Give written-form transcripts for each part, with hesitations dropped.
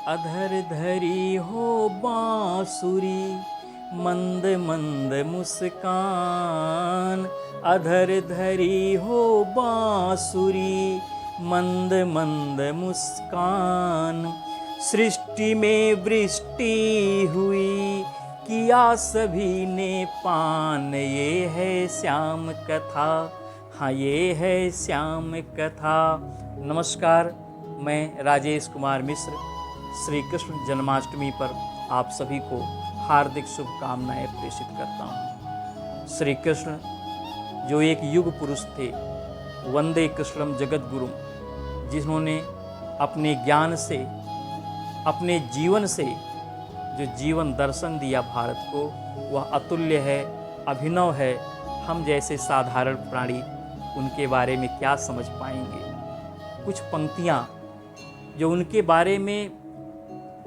अधर धरी हो बांसुरी, मंद मंद मुस्कान। अधर धरी हो बांसुरी, मंद मंद मुस्कान। सृष्टि में वृष्टि हुई, किया सभी ने पान। ये है श्याम कथा, हाँ ये है श्याम कथा। नमस्कार, मैं राजेश कुमार मिश्र श्री कृष्ण जन्माष्टमी पर आप सभी को हार्दिक शुभकामनाएं प्रेषित करता हूँ। श्री कृष्ण जो एक युग पुरुष थे, वंदे कृष्णम जगत गुरुम, जिन्होंने अपने ज्ञान से, अपने जीवन से जो जीवन दर्शन दिया भारत को, वह अतुल्य है, अभिनव है। हम जैसे साधारण प्राणी उनके बारे में क्या समझ पाएंगे। कुछ पंक्तियाँ जो उनके बारे में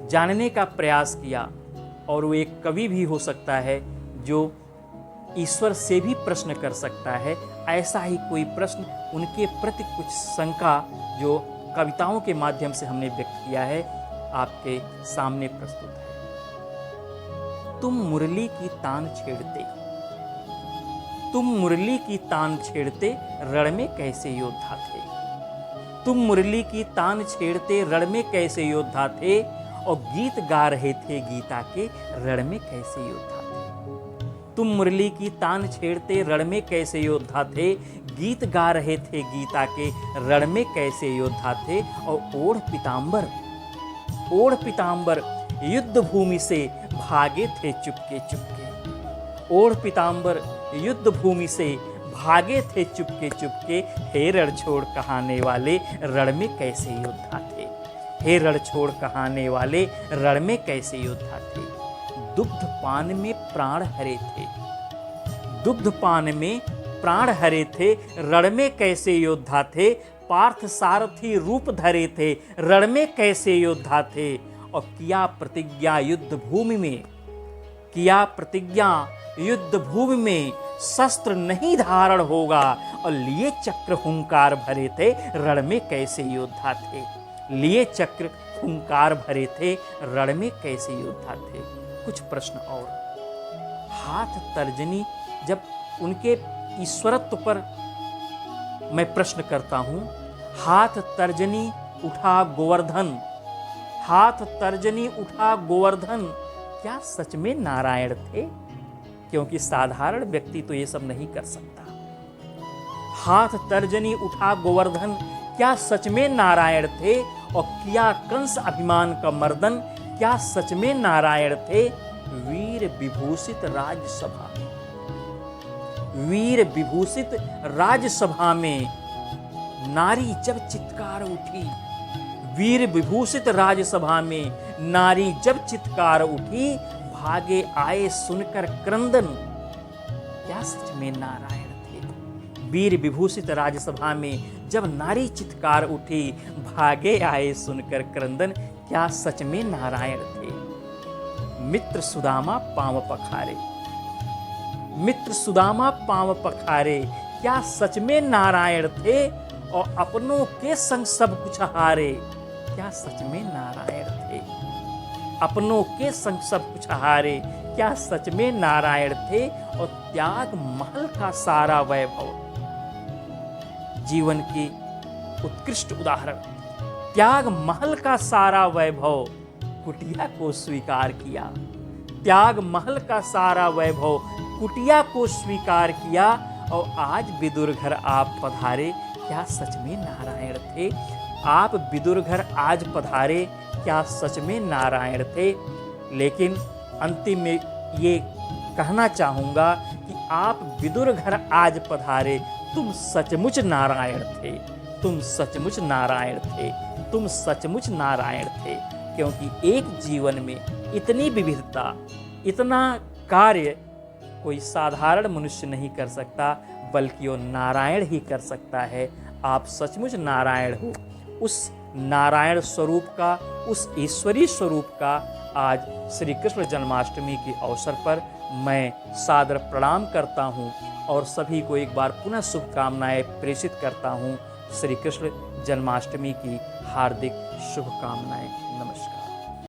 जानने का प्रयास किया, और वो एक कवि भी हो सकता है जो ईश्वर से भी प्रश्न कर सकता है। ऐसा ही कोई प्रश्न, उनके प्रति कुछ शंका जो कविताओं के माध्यम से हमने व्यक्त किया है, आपके सामने प्रस्तुत है। तुम मुरली की तान छेड़ते, तुम मुरली की तान छेड़ते, रण में कैसे योद्धा थे। तुम मुरली की तान छेड़ते, रण में कैसे योद्धा थे, और गीत गा रहे थे गीता के, रण में कैसे योद्धा थे। तुम मुरली की तान छेड़ते, रण में कैसे योद्धा थे, गीत गा रहे थे गीता के, रण में कैसे योद्धा थे। और ओढ़ पीतांबर युद्ध भूमि से भागे थे चुपके चुपके। ओढ़ पीतांबर युद्ध भूमि से भागे थे चुपके चुपके। हे रण छोड़ कहाने वाले, रण में कैसे योद्धा थे। हे रण छोड़ कहाने वाले, रण में कैसे योद्धा थे। दुग्ध पान में प्राण हरे थे, दुग्ध पान में प्राण हरे थे, रण में कैसे योद्धा थे। पार्थ सारथी रूप धरे थे, रण में कैसे योद्धा थे। और किया प्रतिज्ञा युद्ध भूमि में, किया प्रतिज्ञा युद्ध भूमि में, शस्त्र नहीं धारण होगा। और लिए चक्र हुंकार भरे थे, रण में कैसे योद्धा थे। लिए चक्र हुंकार भरे थे, रण में कैसे योद्धा थे। कुछ प्रश्न और। हाथ तर्जनी, जब उनके ईश्वरत्व पर मैं प्रश्न करता हूं। हाथ तर्जनी उठा गोवर्धन, हाथ तर्जनी उठा गोवर्धन, क्या सच में नारायण थे। क्योंकि साधारण व्यक्ति तो ये सब नहीं कर सकता। हाथ तर्जनी उठा गोवर्धन, क्या सच में नारायण थे। और किया कंस अभिमान का मर्दन, क्या सच में नारायण थे। वीर विभूषित राज्यसभा, वीर विभूषित राज्यसभा में नारी जब चित्कार उठी। वीर विभूषित राज्यसभा में नारी जब चित्कार उठी, भागे आए सुनकर क्रंदन, क्या सच में नारायण थे। वीर विभूषित राज्यसभा में जब नारी चित्कार उठी, भागे आए सुनकर क्रंदन, क्या सच में नारायण थे। मित्र सुदामा पांव पखारे, मित्र सुदामा पांव पखारे, क्या सच में नारायण थे। और अपनों के संग सब कुछ हारे, क्या सच में नारायण थे। अपनों के संग सब कुछ हारे, क्या सच में नारायण थे। और त्याग महल का सारा वैभव, जीवन की उत्कृष्ट उदाहरण। त्याग महल का सारा वैभव, कुटिया को स्वीकार किया। त्याग महल का सारा वैभव, कुटिया को स्वीकार किया। और आज विदुर घर आप पधारे, क्या सच में नारायण थे। आप विदुर घर आज पधारे, क्या सच में नारायण थे। लेकिन अंतिम में ये कहना चाहूँगा कि आप विदुर घर आज पधारे, तुम सचमुच नारायण थे। तुम सचमुच नारायण थे, तुम सचमुच नारायण थे। क्योंकि एक जीवन में इतनी विविधता, इतना कार्य कोई साधारण मनुष्य नहीं कर सकता, बल्कि वो नारायण ही कर सकता है। आप सचमुच नारायण हो। उस नारायण स्वरूप का, उस ईश्वरीय स्वरूप का आज श्री कृष्ण जन्माष्टमी के अवसर पर मैं सादर प्रणाम करता हूँ और सभी को एक बार पुनः शुभकामनाएं प्रेषित करता हूँ। श्री कृष्ण जन्माष्टमी की हार्दिक शुभकामनाएं। नमस्कार।